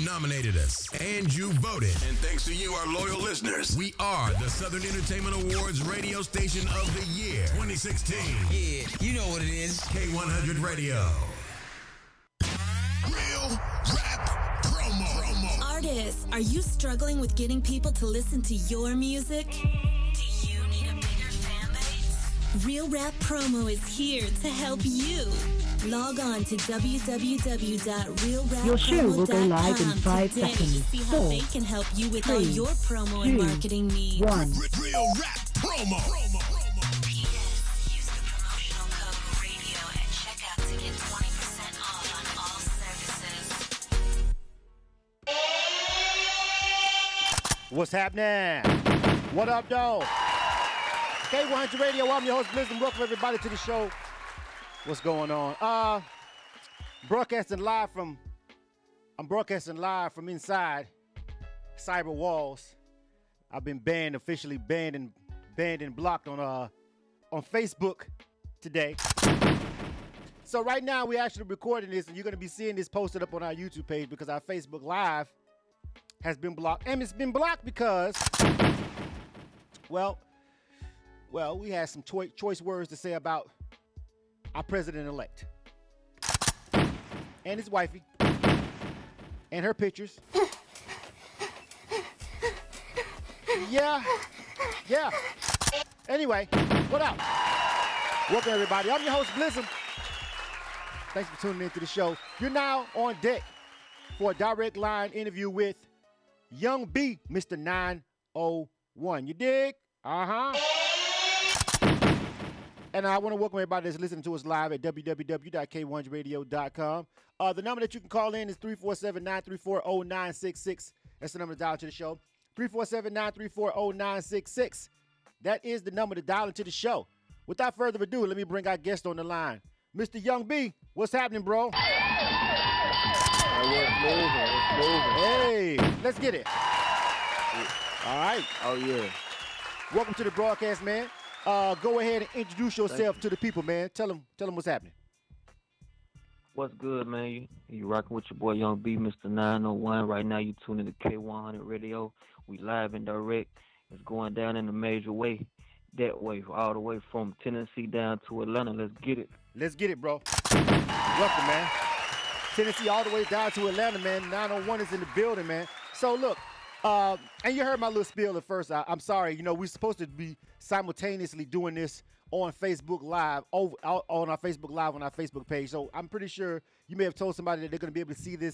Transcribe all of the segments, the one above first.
nominated us, and you voted. And thanks to you, our loyal listeners, we are the Southern Entertainment Awards Radio Station of the Year 2016. Yeah, you know what it is. K100 Radio. Real Rap Promo. Artists, are you struggling with getting people to listen to your music? Do you need a bigger fan base? Real Rap Promo is here to help you. Log on to www.realrappromo.com. Your show will go live in 5 today seconds. To see how 4, they can help you with 3, all your promo and 2, marketing needs. 1. Real Rap Promo. Yes, use the promotional code RADIO at checkout to get 20% off on all services. What's happening? What up, though? K100 Radio, I'm your host, Blizzard. Welcome everybody to the show. What's going on? I'm broadcasting live from inside cyber walls. I've been officially banned and blocked on Facebook today. So right now we're actually recording this, and you're gonna be seeing this posted up on our YouTube page because our Facebook Live has been blocked, and it's been blocked because, well, we had some choice words to say about our president-elect and his wifey and her pictures. Yeah. Anyway, what up? Welcome, everybody. I'm your host, Blizzard. Thanks for tuning into the show. You're now on deck for a direct line interview with Young B, Mr. 901. You dig? And I want to welcome everybody that's listening to us live at www.k1radio.com. The number that you can call in is 347-934-0966. That's the number to dial to the show. 347-934-0966. That is the number to dial into the show. Without further ado, let me bring our guest on the line. Mr. Young B, what's happening, bro? What's moving? Hey, let's get it. All right. Oh, yeah. Welcome to the broadcast, man. Go ahead and introduce yourself to the people, man. Tell them what's happening. What's good, man? You rocking with your boy Young B, Mr. 901. Right now, you tuning to K100 Radio. We live and direct. It's going down in a major way. That way, all the way from Tennessee down to Atlanta. Let's get it. Let's get it, bro. Welcome, man. Tennessee all the way down to Atlanta, man. 901 is in the building, man. So, look, and you heard my little spiel at first. I'm sorry. You know, we're supposed to be simultaneously doing this on Facebook Live, on our Facebook Live on our Facebook page. So I'm pretty sure you may have told somebody that they're going to be able to see the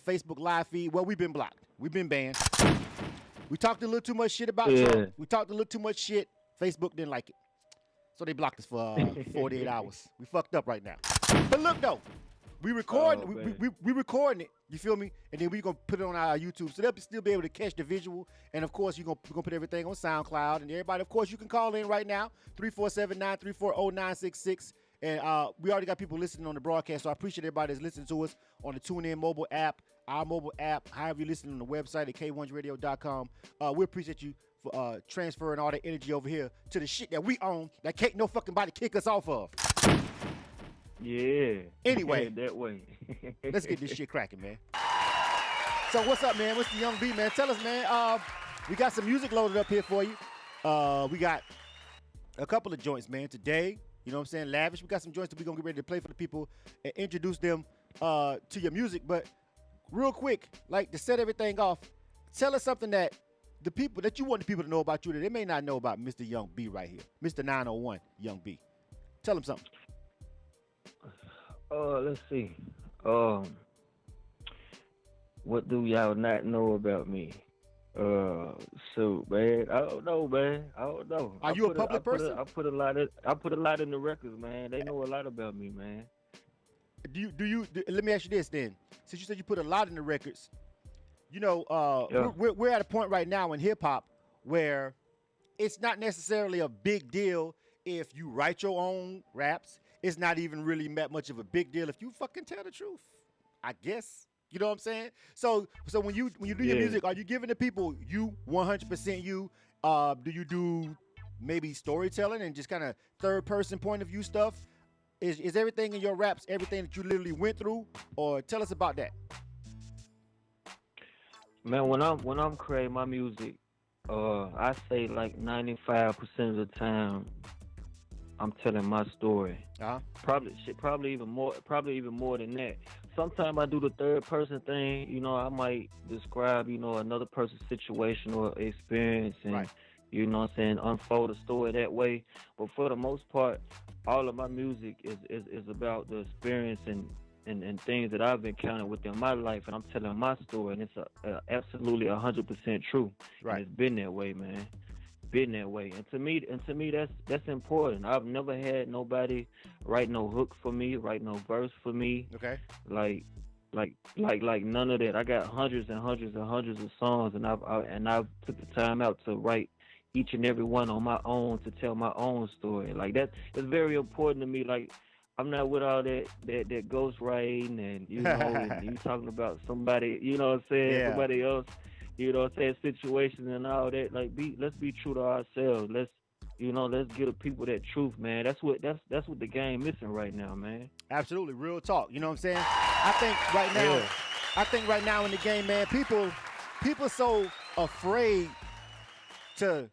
Facebook Live feed. Well, we've been blocked. We've been banned. We talked a little too much shit about Trump. We talked a little too much shit. Facebook didn't like it. So they blocked us for 48 hours. We fucked up right now. But look, though. We recording, we recording it, you feel me? And then we're going to put it on our YouTube. So they'll still be able to catch the visual. And, of course, we're going to put everything on SoundCloud. And everybody, of course, you can call in right now, 347-934-0966. And we already got people listening on the broadcast, so I appreciate everybody that's listening to us on the TuneIn mobile app, our mobile app, however you're listening on the website at k1radio.com. We appreciate you for transferring all that energy over here to the shit that we own that can't no fucking body kick us off of. Yeah. Anyway. That way. Let's get this shit cracking, man. So what's up, man? What's the Young B, man? Tell us, man. We got some music loaded up here for you. We got a couple of joints, man. Today, you know what I'm saying, lavish. We got some joints that we're going to get ready to play for the people and introduce them to your music. But real quick, like to set everything off, tell us something that the people that you want the people to know about you that they may not know about Mr. Young B right here. Mr. 901 Young B. Tell them something. Let's see. What do y'all not know about me? So man, I don't know, man. I don't know. Are you a public person? I put a lot in the records, man. They know a lot about me, man. Do you? Let me ask you this then. Since you said you put a lot in the records, you know, we're at a point right now in hip hop where it's not necessarily a big deal if you write your own raps. It's not even really that much of a big deal if you fucking tell the truth, I guess. You know what I'm saying? So when you do your music, are you giving the people you 100% you? Do you do maybe storytelling and just kind of third person point of view stuff? Is everything in your raps everything that you literally went through? Or tell us about that. Man, when I'm creating my music, I say like 95% of the time I'm telling my story. Uh-huh. Probably even more than that. Sometimes I do the third person thing. You know, I might describe, another person's situation or experience, and Right. you know what I'm saying, unfold a story that way. But for the most part, all of my music is about the experience and things that I've encountered within my life, and I'm telling my story, and it's absolutely 100% true. Right. And it's been that way, man. Been that way, and to me, that's important. I've never had nobody write no hook for me, write no verse for me, Okay. like none of that. I got hundreds and hundreds and hundreds of songs, and I've took the time out to write each and every one on my own to tell my own story. Like that, it's very important to me. Like I'm not with all that ghost writing and and you talking about somebody, you know what I'm saying, Yeah. somebody else, you know what I'm saying, situation and all that. Like let's be true to ourselves. Let's give the people that truth, man. That's what the game missing right now, man. Absolutely, real talk. You know what I'm saying? I think right now in the game, man, people so afraid to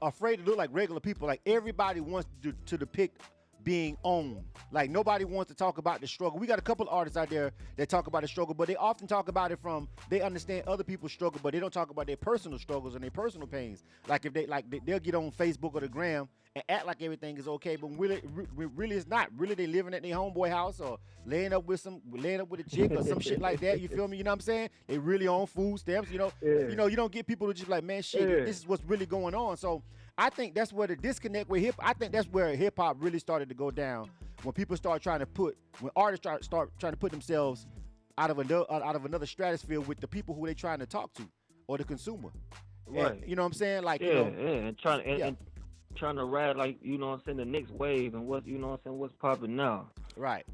afraid to look like regular people. Like everybody wants to depict being owned. Like nobody wants to talk about the struggle. We got a couple of artists out there that talk about the struggle, but they often talk about it from they understand other people's struggle, but they don't talk about their personal struggles and their personal pains. Like if they'll get on Facebook or the gram and act like everything is okay, but really it's not. Really they living at their homeboy house or laying up with a chick or some shit like that. You feel me? You know what I'm saying? They really on food stamps. You don't get people to just like, man, shit, this is what's really going on. So I think that's where the disconnect with I think that's where hip hop really started to go down when people start when artists start trying to put themselves out of another stratosphere with the people who they trying to talk to or the consumer. Right. And, you know what I'm saying? Like and trying to ride, like, you know what I'm saying, the next wave and what's popping now. Right.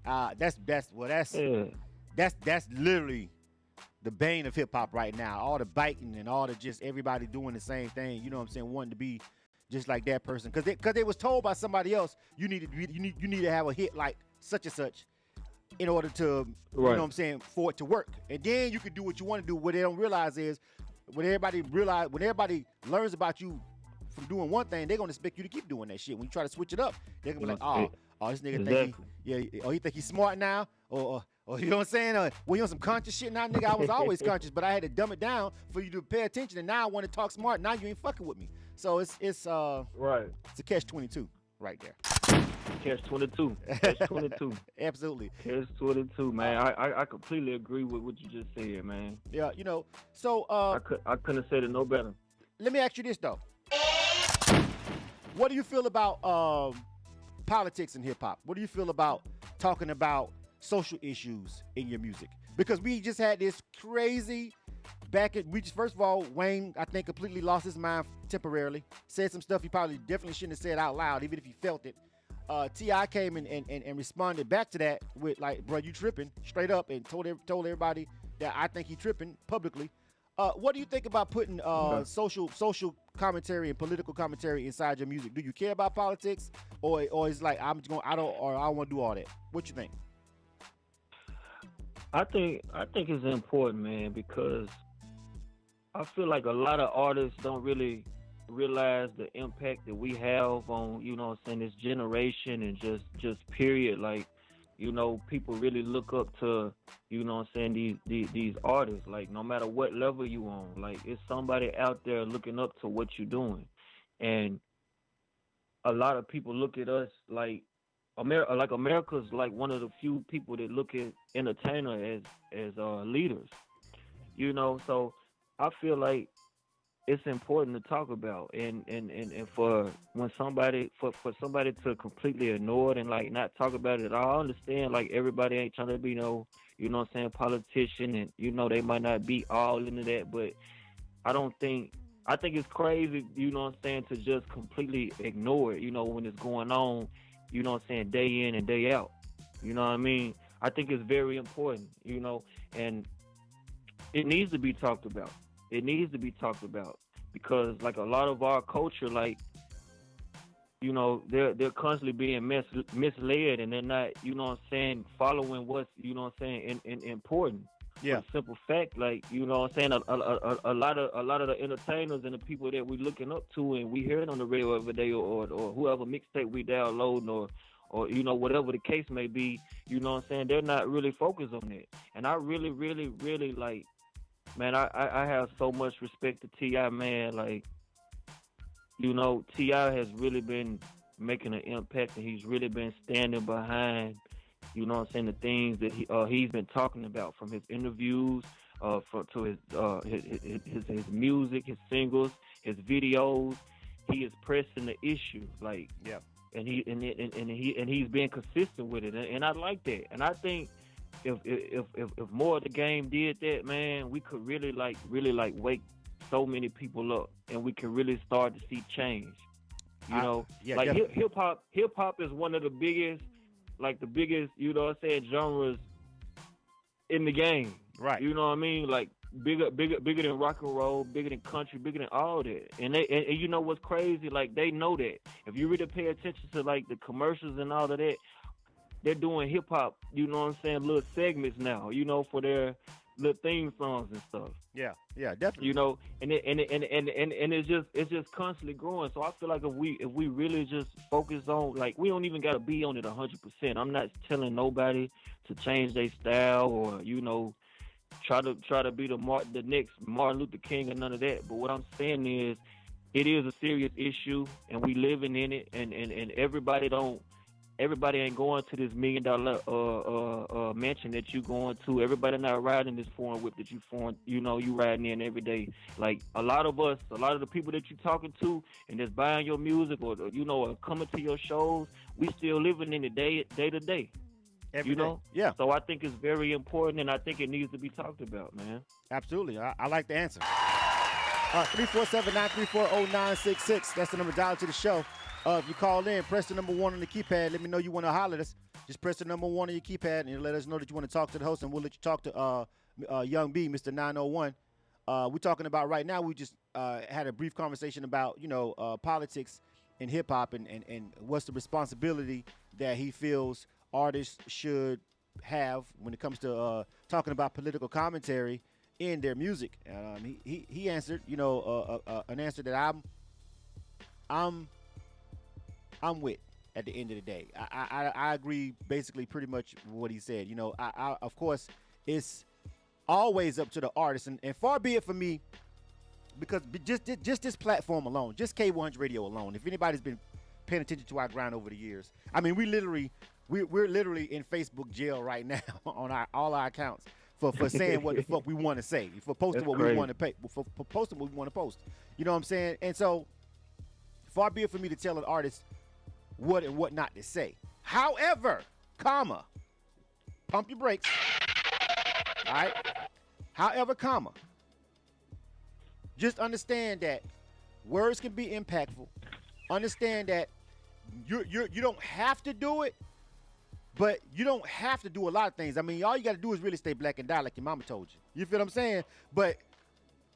That's literally the bane of hip hop right now. All the biting and all the just everybody doing the same thing. You know what I'm saying? Wanting to be just like that person because they was told by somebody else you need to have a hit like such and such in order to you know what I'm saying, for it to work. And then you can do what you want to do. What they don't realize is when everybody learns about you from doing one thing, they're gonna expect you to keep doing that shit. When you try to switch it up, they're gonna be like, oh, this nigga think he think he's smart now, or you know what I'm saying? You on some conscious shit now, nigga. I was always conscious, but I had to dumb it down for you to pay attention. And now I want to talk smart. Now you ain't fucking with me. So it's right. It's a catch-22 right there. Catch-22. Catch-22. Absolutely. Catch-22, man. I completely agree with what you just said, man. Yeah, so I couldn't have said it no better. Let me ask you this though. What do you feel about politics in hip hop? What do you feel about talking about social issues in your music? Because we just had this crazy first of all, Wayne, I think, completely lost his mind temporarily. Said some stuff he probably definitely shouldn't have said out loud, even if he felt it. T.I. came and responded back to that with like, bro, you tripping, straight up, and told everybody that I think he tripping publicly. What do you think about putting social commentary and political commentary inside your music? Do you care about politics, or is like I don't want to do all that? What you think? I think it's important, man, because I feel like a lot of artists don't really realize the impact that we have on, you know what I'm saying, this generation and just period. Like, you know, people really look up to, you know what I'm saying, these artists. Like, no matter what level you on, like, it's somebody out there looking up to what you're doing. And a lot of people look at us like America's like one of the few people that look at entertainer as leaders. You know, so I feel like it's important to talk about, and for somebody to completely ignore it and like not talk about it. I understand like everybody ain't trying to be you know what I'm saying, politician, and you know they might not be all into that, but I think it's crazy, you know what I'm saying, to just completely ignore it, you know, when it's going on, you know what I'm saying, day in and day out. You know what I mean? I think it's very important, you know, and it needs to be talked about. It needs to be talked about because, like, a lot of our culture, like, you know, they're constantly being misled, and they're not, you know what I'm saying, following what's, you know what I'm saying, important. Yeah. For the simple fact, like, you know what I'm saying, a lot of the entertainers and the people that we looking up to and we hear it on the radio every day, or whoever mixtape we downloading, or you know, whatever the case may be, you know what I'm saying, they're not really focused on it. And I really, really, really, like, man, I have so much respect to T.I., man. Like, you know, T.I. has really been making an impact, and he's really been standing behind, you know what I'm saying, the things that he's been talking about, from his interviews, to his music, his singles, his videos. He is pressing the issue, like, Yeah. and he's being consistent with it, and I like that. And I think if more of the game did that, man, we could really wake so many people up, and we can really start to see change. You know, yeah, like definitely. hip hop is one of the biggest, you know what I'm saying, genres in the game. Right. You know what I mean? Like bigger than rock and roll, bigger than country, bigger than all that. And you know what's crazy? Like, they know that. If you really pay attention to like the commercials and all of that, they're doing hip hop, you know what I'm saying, little segments now, you know, for their little theme songs and stuff. Yeah, definitely. You know, and it's just constantly growing. So I feel like if we really just focus on, like, we don't even gotta be on it 100%. I'm not telling nobody to change their style, or, you know, try to be the next Martin Luther King or none of that. But what I'm saying is, it is a serious issue, and we living in it, and everybody ain't going to this $1 million mansion that you going to. Everybody not riding this foreign whip that you riding in every day. Like, a lot of the people that you talking to and that's buying your music, or you know, or coming to your shows, we still living in the day to day. Every you day. know? Yeah. So I think it's very important, and I think it needs to be talked about, man. Absolutely. I like the answer. 347-934-0966. That's the number dial to the show. If you call in, press the number 1 on the keypad. Let me know you want to holler at us. Just press the number 1 on your keypad and let us know that you want to talk to the host, and we'll let you talk to Young B, Mr. 901. We're talking about right now, we just had a brief conversation about, you know, politics in hip-hop and what's the responsibility that he feels artists should have when it comes to talking about political commentary in their music. He answered, you know, an answer that I'm with at the end of the day. I agree basically pretty much with what he said. You know, I of course, it's always up to the artist, and far be it for me, because just this platform alone, just K100 Radio alone, if anybody's been paying attention to our grind over the years, I mean, we're literally in Facebook jail right now on all our accounts for saying what the fuck we want to say, for posting That's what crazy. we want to pay, for posting what we want to post. You know what I'm saying? And so, far be it for me to tell an artist what and what not to say. However, pump your brakes. All right? However, just understand that words can be impactful. Understand that you don't have to do it, but you don't have to do a lot of things. I mean, all you got to do is really stay black and die, like your mama told you. You feel what I'm saying? But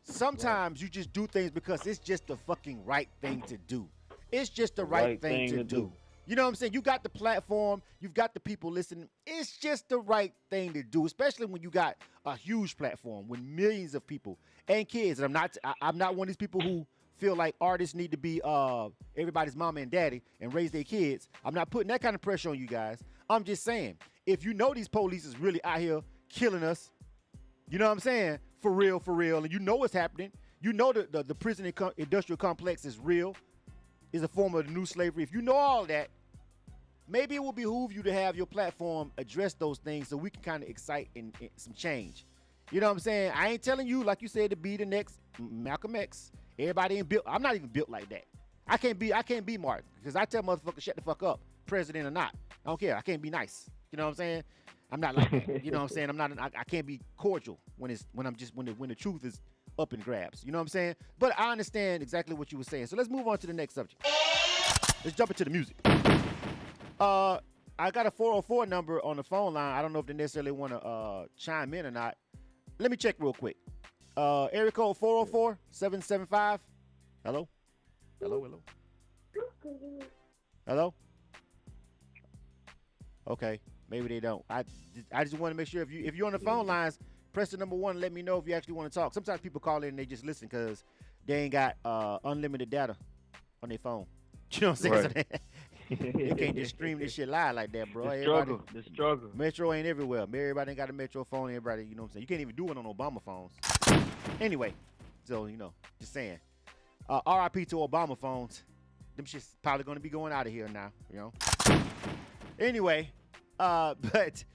sometimes you just do things because it's just the fucking right thing to do. It's just the right thing to do. You know what I'm saying? You got the platform. You've got the people listening. It's just the right thing to do, especially when you got a huge platform with millions of people and kids. And I'm not one of these people who feel like artists need to be everybody's mama and daddy and raise their kids. I'm not putting that kind of pressure on you guys. I'm just saying, if you know these police is really out here killing us, you know what I'm saying? For real, and you know what's happening. You know the prison industrial complex is real, is a form of the new slavery. If you know all that, maybe it will behoove you to have your platform address those things so we can kind of excite and some change. You know what I'm saying? I ain't telling you, like you said, to be the next Malcolm X. Everybody ain't built. I'm not even built like that. I can't be Martin, because I tell motherfuckers shut the fuck up, president or not. I don't care. I can't be nice. You know what I'm saying? I'm not like that. You know what I'm saying? I can't be cordial when the truth is up in grabs. You know what I'm saying? But I understand exactly what you were saying. So let's move on to the next subject. Let's jump into the music. I got a 404 number on the phone line. I don't know if they necessarily want to chime in or not. Let me check real quick. Area code 404-775. Hello? Hello? Okay, maybe they don't. I just want to make sure if you're on the phone lines, Press the number 1 and let me know if you actually want to talk. Sometimes people call in and they just listen because they ain't got unlimited data on their phone. You know what I'm saying? Right. So they can't just stream this shit live like that, bro. The struggle. Metro ain't everywhere. Everybody ain't got a Metro phone. Everybody, you know what I'm saying? You can't even do it on Obama phones. Anyway, so, just saying. RIP to Obama phones. Them shit's probably going to be going out of here now, Anyway, but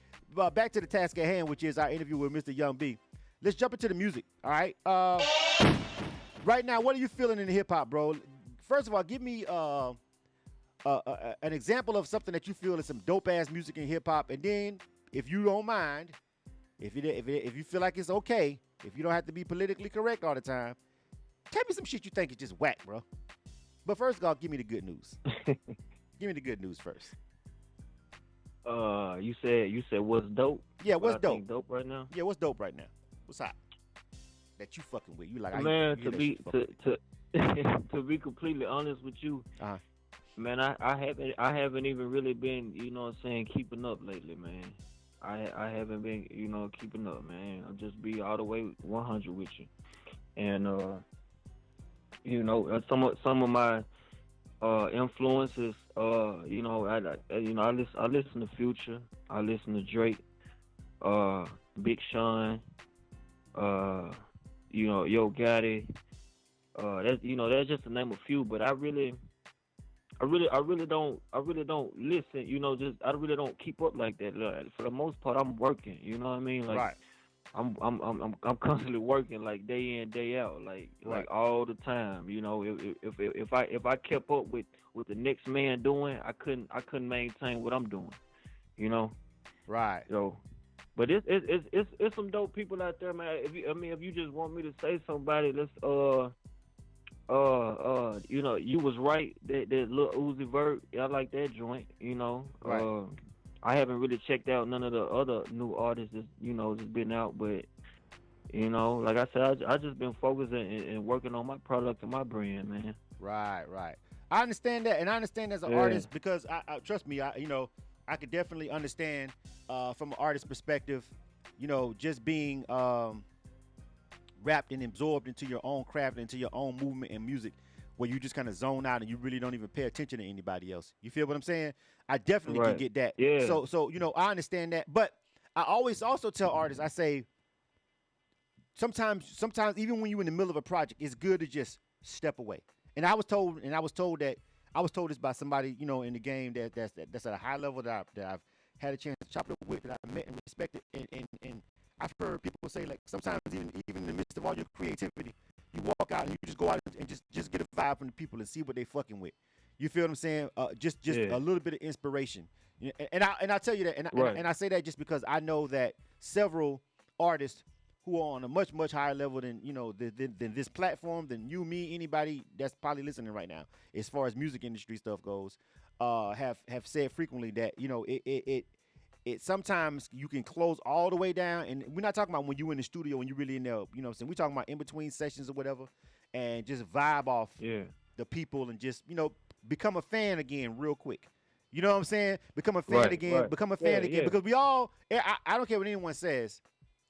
back to the task at hand, which is our interview with Mr. Young B. Let's jump into the music, all right? Right now, what are you feeling in hip-hop, bro? First of all, give me an example of something that you feel is some dope-ass music in hip-hop, and then, if you don't mind, if you feel like it's okay, if you don't have to be politically correct all the time, tell me some shit you think is just whack, bro. But first of all, give me the good news. Give me the good news first. You said what's dope? Yeah, what's I dope? think dope right now? Yeah, what's dope right now? What's hot? That you fucking with? You like? Man, to be completely honest with you, man, I haven't even really been, keeping up lately, man. I haven't been, keeping up, man. I'll just be all the way 100 with you, and some of my influences, I listen to Future, I listen to Drake, Big Sean, Yo Gotti. That's just to name a few. But I really don't listen. I really don't keep up like that. For the most part, I'm working. You know what I mean? Like, right. I'm constantly working, like day in, day out, like all the time. If I kept up with the next man doing, I couldn't maintain what I'm doing. Right. So, but it's some dope people out there, man. If you just want me to say somebody, let's you was right. That Lil Uzi Vert, I like that joint. Right. I haven't really checked out none of the other new artists that's been out, but like I said, I just been focusing and working on my product and my brand, man. Right. I understand that, and I understand as an artist because I trust me, I could definitely understand from an artist's perspective, just being wrapped and absorbed into your own craft, into your own movement and music, where you just kind of zone out and you really don't even pay attention to anybody else. You feel what I'm saying? I definitely can get that. Yeah. So I understand that, but I always also tell artists, I say, sometimes even when you're in the middle of a project, it's good to just step away. And I was told this by somebody, in the game that's at a high level that I've had a chance to chop it with, that I met and respected, and I've heard people say, like, sometimes even in the midst of all your creativity, you walk out and you just go out and just get a vibe from the people and see what they fucking with. You feel what I'm saying? Just a little bit of inspiration. And I tell you that, and I say that just because I know that several artists who are on a much, much higher level than than this platform, than you, me, anybody that's probably listening right now, as far as music industry stuff goes, have said frequently that it sometimes you can close all the way down, and we're not talking about when you're in the studio when you're really in there, what I'm saying? We're talking about in between sessions or whatever, and just vibe off the people and just, become a fan again real quick. You know what I'm saying? Become a fan again. Become a fan again. Because we all, I don't care what anyone says,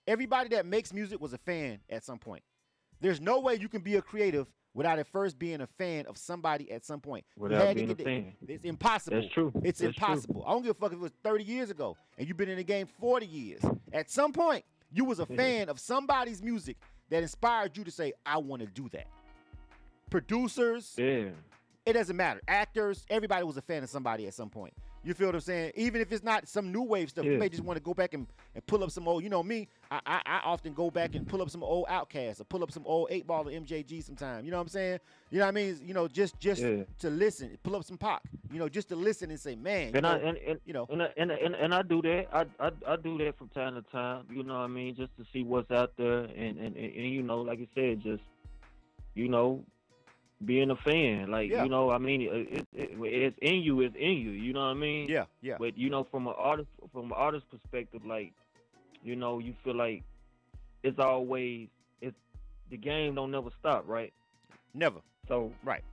everybody that makes music was a fan at some point. There's no way you can be a creative without at first being a fan of somebody at some point. Without being a fan. It's impossible. That's true. It's impossible. I don't give a fuck if it was 30 years ago and you've been in the game 40 years. At some point, you was a fan of somebody's music that inspired you to say, I want to do that. Producers. Yeah. It doesn't matter. Actors, everybody was a fan of somebody at some point. You feel what I'm saying? Even if it's not some new wave stuff, you may just want to go back and pull up some old, me, I often go back and pull up some old Outkast or pull up some old 8-Ball or MJG sometime. You know what I'm saying? You know what I mean? Just to listen, pull up some Pac, just to listen and say, man. And I do that. I do that from time to time, you know what I mean? Just to see what's out there and like you said, just, being a fan, like, I mean, it's in you, you know what I mean? Yeah. But, from an artist perspective, like, you feel like it's the game don't never stop, right? Never. So, right.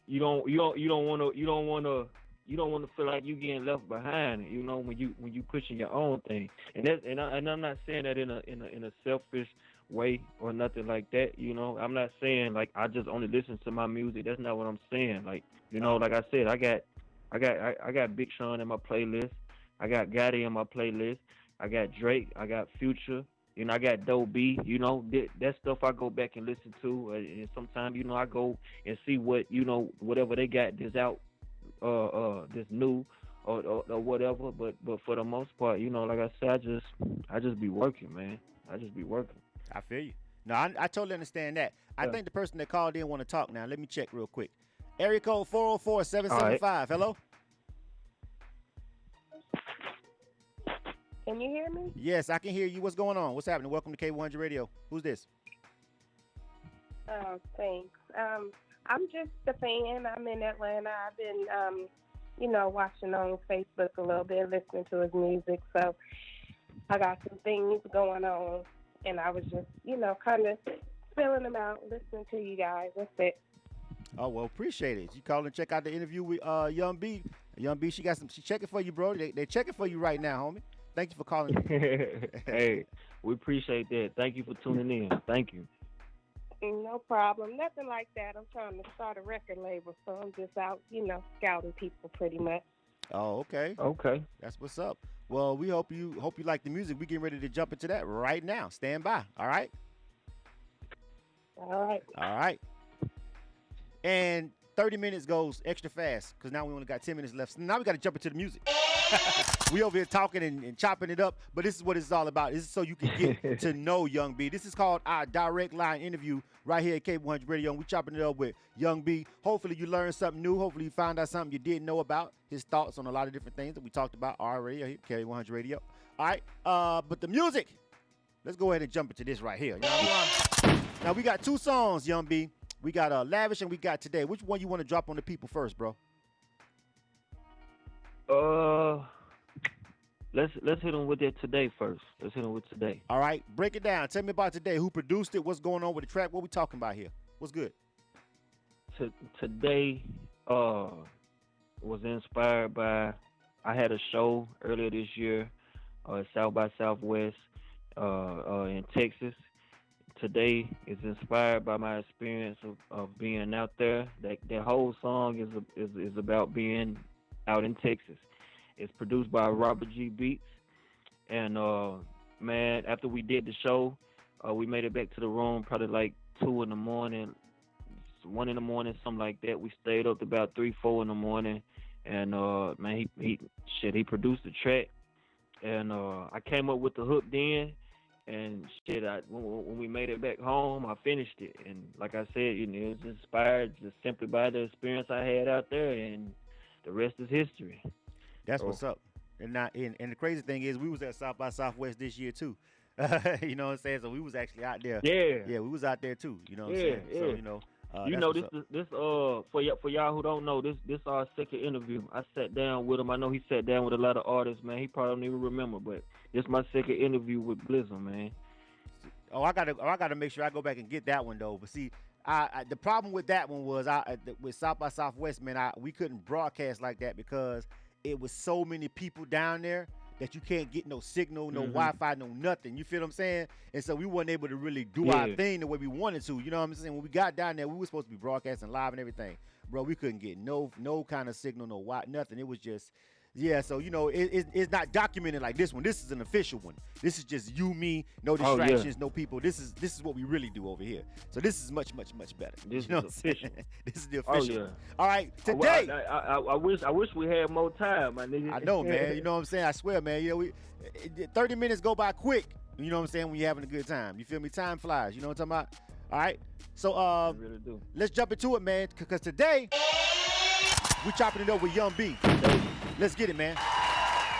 You don't want to you don't want to feel like you getting left behind. You know, when you pushing your own thing, and I'm not saying that in a selfish way or nothing like that. You know, I'm not saying like I just only listen to my music. That's not what I'm saying. Like, you know, like I said, I got Big Sean in my playlist. I got Gotti in my playlist. I got Drake. I got Future. You know, I got Doe B. You know, that stuff I go back and listen to. And sometimes, you know, I go and see what, you know, whatever they got this out, this new or whatever. But for the most part, you know, like I said, I just be working, man. I just be working. I feel you. No, I totally understand that. I think the person that called in want to talk now. Let me check real quick. Area code 404-775. Right. Hello? Can you hear me? Yes, I can hear you. What's going on? What's happening? Welcome to K100 Radio. Who's this? Oh, thanks. I'm just a fan. I'm in Atlanta. I've been, you know, watching on Facebook a little bit, listening to his music. So I got some things going on, and I was just, you know, kind of filling them out, listening to you guys. That's it. Oh, well, appreciate it. You call and check out the interview with Young B. Young B, she checking for you, bro. They checking for you right now, homie. Thank you for calling. Hey, we appreciate that. Thank you for tuning in. Thank you. No problem. Nothing like that. I'm trying to start a record label, so I'm just out, you know, scouting people pretty much. Oh, okay. Okay. That's what's up. Well, we hope you like the music. We getting ready to jump into that right now. Stand by. All right? All right. All right. And 30 minutes goes extra fast because now we only got 10 minutes left. So now we got to jump into the music. We over here talking and chopping it up, but this is what it's all about. This is so you can get to know Young B. This is called our direct line interview right here at K100 Radio, and we chopping it up with Young B. Hopefully you learned something new. Hopefully you found out something you didn't know about, his thoughts on a lot of different things that we talked about already here at K100 Radio. All right, but the music, let's go ahead and jump into this right here. Now we got two songs, Young B. We got Lavish and we got Today. Which one you want to drop on the people first, bro? Let's hit them with that Today first. Let's hit them with Today. All right, break it down. Tell me about Today. Who produced it? What's going on with the track? What we talking about here? What's good? Today was inspired by, I had a show earlier this year, South by Southwest in Texas. Today is inspired by my experience of being out there. That whole song is about being out in Texas. It's produced by Robert G. Beats. And, man, after we did the show, we made it back to the room probably like 2 in the morning, 1 in the morning, something like that. We stayed up to about 3, 4 in the morning. And, man, he produced the track. And I came up with the hook then. And shit, when we made it back home, I finished it. And like I said, you know, it was inspired just simply by the experience I had out there, and the rest is history. That's what's up. And the crazy thing is, we was at South by Southwest this year too. You know what I'm saying? So we was actually out there. Yeah, we was out there too. You know what I'm saying? Yeah. So you know. This for y'all who don't know, this our second interview. I sat down with him. I know he sat down with a lot of artists, man. He probably don't even remember, but this is my second interview with Blizzard, man. Oh, I gotta make sure I go back and get that one though. But see, the problem with that one was with South by Southwest, man, we couldn't broadcast like that because it was so many people down there that you can't get no signal, no Wi-Fi, no nothing. You feel what I'm saying? And so we weren't able to really do our thing the way we wanted to. You know what I'm saying? When we got down there, we were supposed to be broadcasting live and everything. Bro, we couldn't get no kind of signal, no Wi-Fi, nothing. It was just, so, you know, it's not documented like this one. This is an official one. This is just you, me, no distractions, no people. This is what we really do over here. So this is much, much, much better. This you know is official. This is the official. Oh, yeah. All right, today. I wish we had more time, my nigga. I know, man. You know what I'm saying? I swear, man. You know, 30 minutes go by quick. You know what I'm saying? When you're having a good time. You feel me? Time flies. You know what I'm talking about? All right. So I really do. Let's jump into it, man. Because today we chopping it up with Young B. Let's get it, man.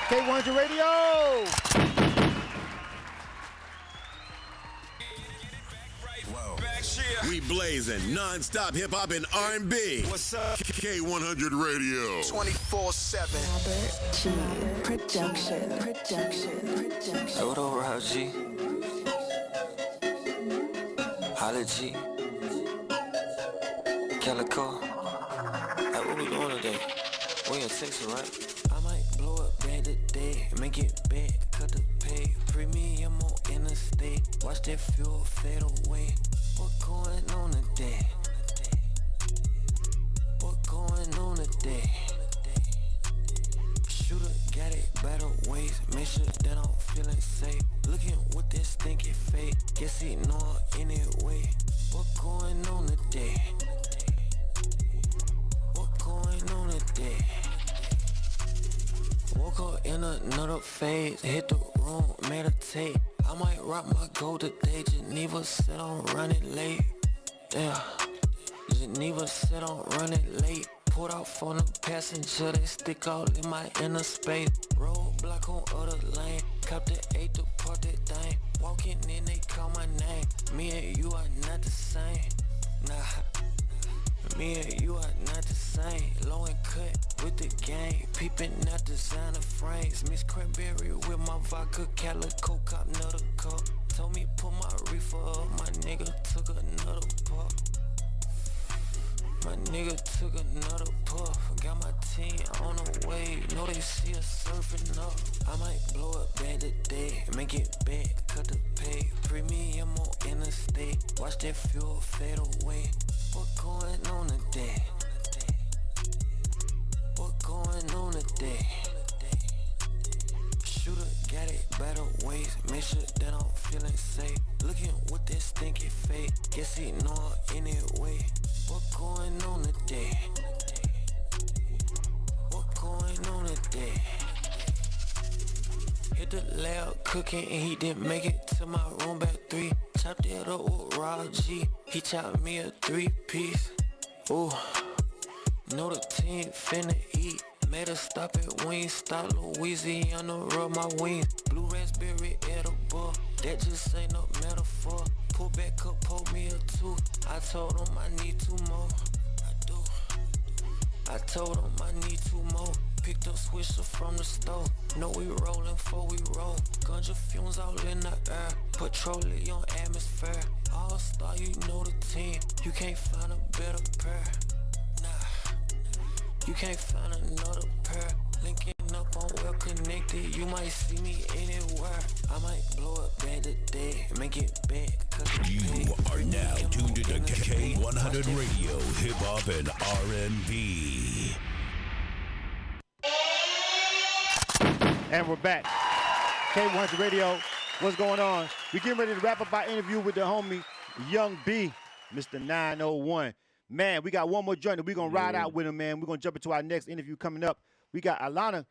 K100 Radio. We blazing non-stop hip-hop and R&B. What's up? K100 Radio. 24/7. Robert G. Production. Hey, what up, Rob G? Holla G. Calico. Hey, what we doing today? When you text her, right? I might blow up bad today, make it bad, cut the pay. Premium on interstate, watch that fuel fade away. What going on today? What going on today? Shooter got it by the waist, make sure that I'm feeling safe. Looking with this stinky face, guess he know her anyway. What going on today? What going on today? Woke up in another phase, hit the room, meditate. I might rock my gold today, Geneva said I'm running late. Yeah, Geneva said I'm running late. Pulled off on the passenger, they stick all in my inner space. Roadblock on other lane, cop the 8 to part that thing. Walking in, they call my name. Me and you are not the same. Nah, me and you are not the same. Low and cut with the gang, peeping out designer frames. Miss Cranberry with my vodka, calico, cop another cup. Told me put my reefer up, my nigga took another puff. My nigga took another puff. Got my team on the way. Know they see us surfing up. I might blow up bad today. Make it bad, cut the pay. Premium on interstate. Watch that fuel fade away. What going on today? What going on today? Shooter got it by the waist. Make sure that I'm feeling safe. Looking with this stinky face. Guess he know her anyway. What going on today? What going on today? Hit the lab cooking and he didn't make it to my room back 3. Chopped it up with Raw G. He chopped me a 3-piece. Ooh, know the team finna eat. Made her stop at Wingstop, Louisiana, rub my wings. Blue raspberry edible, that just ain't no metaphor. Pull back up, pull me a 2. I told him I need 2 more. I do. I told him I need 2 more. Picked up Swisher from the stove. Know we rollin' before we roll. Ganja fumes all in the air. Petroleum atmosphere. All star, you know the team. You can't find a better pair. Nah. You can't find another pair. Linking up on well connected. You might see me anywhere. I might blow up bad today. Make it bad. You are now tuned into K100 Radio, Hip Hop and R&B. And we're back. K100 Radio, what's going on? We're getting ready to wrap up our interview with the homie Young B, Mr. 901. Man, we got one more joint that we're going to ride out with him, man. We're going to jump into our next interview coming up. We got Alana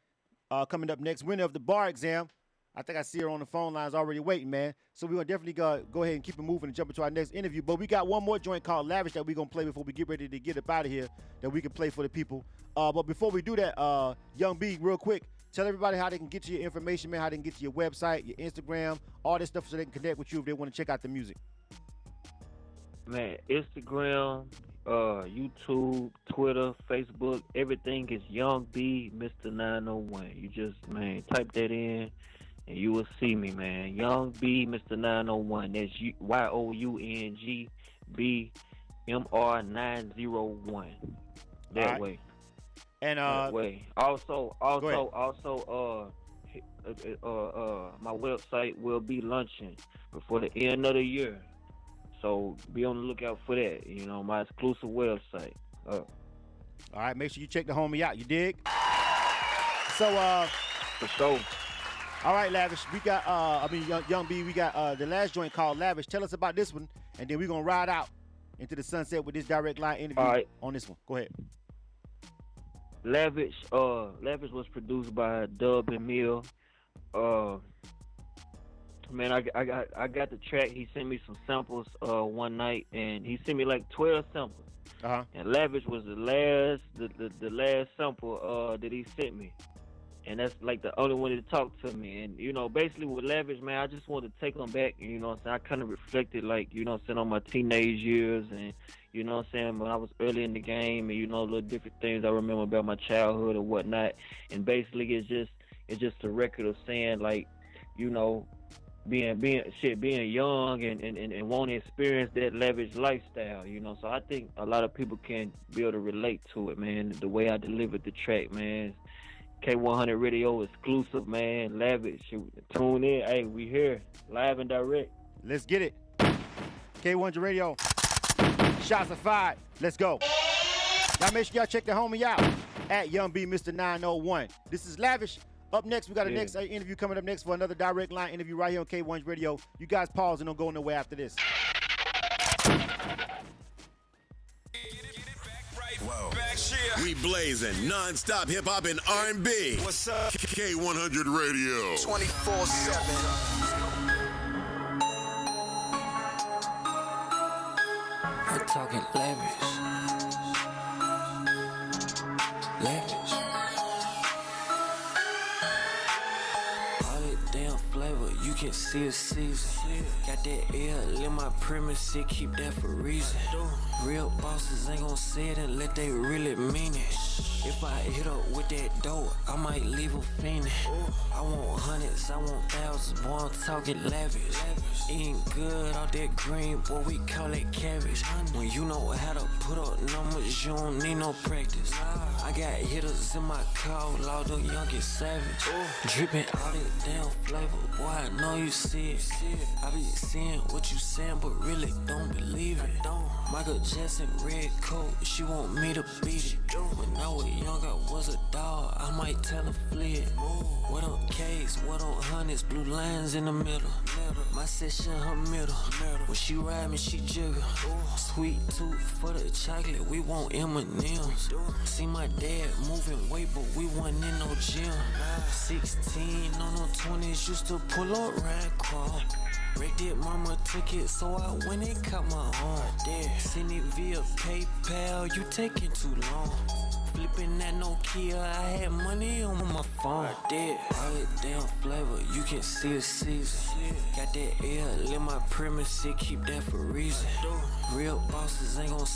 coming up next, winner of the bar exam. I think I see her on the phone lines already waiting, man. So we're going to definitely go ahead and keep it moving and jump into our next interview. But we got one more joint called Lavish that we're going to play before we get ready to get up out of here that we can play for the people. But before we do that, Young B, real quick, tell everybody how they can get to your information, man, how they can get to your website, your Instagram, all this stuff so they can connect with you if they want to check out the music. Man, Instagram, YouTube, Twitter, Facebook, everything is Young B, Mr. 901. You just, man, type that in and you will see me, man. Young B, Mr. 901. That's YOUNG B MR 901. That right. way. And that way. Also, my website will be launching before the end of the year. So be on the lookout for that. You know, my exclusive website. All right, make sure you check the homie out. You dig? So, for sure. All right, Lavish. We got, Young B. We got the last joint called Lavish. Tell us about this one, and then we're gonna ride out into the sunset with this direct line interview on this one. Go ahead. Lavish was produced by Dub and Mill. Man, I got the track. He sent me some samples one night, and he sent me like 12 samples. And Lavish was the last sample that he sent me, and that's like the only one that talked to me. And you know, basically with Lavish, man, I just wanted to take him back. You know what I'm saying? I kind of reflected, like, you know what I'm saying, on my teenage years, and you know what I'm saying, when I was early in the game, and you know, little different things I remember about my childhood or whatnot. And basically, it's just a record of saying, like, you know, being young and want to experience that lavish lifestyle, you know. So I think a lot of people can be able to relate to it, man. The way I delivered the track, man. K100 Radio exclusive, man. Lavish. Tune in. Hey, we here live and direct. Let's get it. K100 Radio. Shots are fired. Let's go. Y'all make sure y'all check the homie out at Young B Mr. 901. This is Lavish. Up next, we got a next interview coming up next for another direct line interview right here on K100 Radio. You guys pause and don't go nowhere after this. Whoa. We blazing non-stop hip-hop and R&B. What's up? K100 Radio. 24/7. I'm talking lavish. Lavish. All that damn flavor, you can see a season. Got that L in my premises, keep that for reason. Real bosses ain't gon' say it unless they really mean it. If I hit up with that dough, I might leave a fiendin'. I want hundreds, I want thousands, boy, I'm talking lavish. Eating good, all that green, boy, we call it cabbage. When you know how to put up numbers, you don't need no practice. I got hitters in my car, all the youngest savage. Dripping all that damn flavor, boy, I know you see it. I be seeing what you saying, but really don't believe it. Michael Jackson, red coat, she want me to beat it. When I was young, I was a dog, I might tell her flee it. What on K's, what on hundreds, blue lines in the middle. My session, her middle. When she ride me, she jiggle. Sweet tooth for the chocolate, we want M&M's. See my dad moving weight, but we wasn't in no gym. 16 on no 20s, used to pull up ride crawl. Wrecked it, mama took it, so I went and cut my arm. Send it via PayPal, you taking too long. Flipping that Nokia, I had money on my phone. All that damn flavor, you can see a season. Got that L in my premises, keep that for reason. Real bosses ain't gon'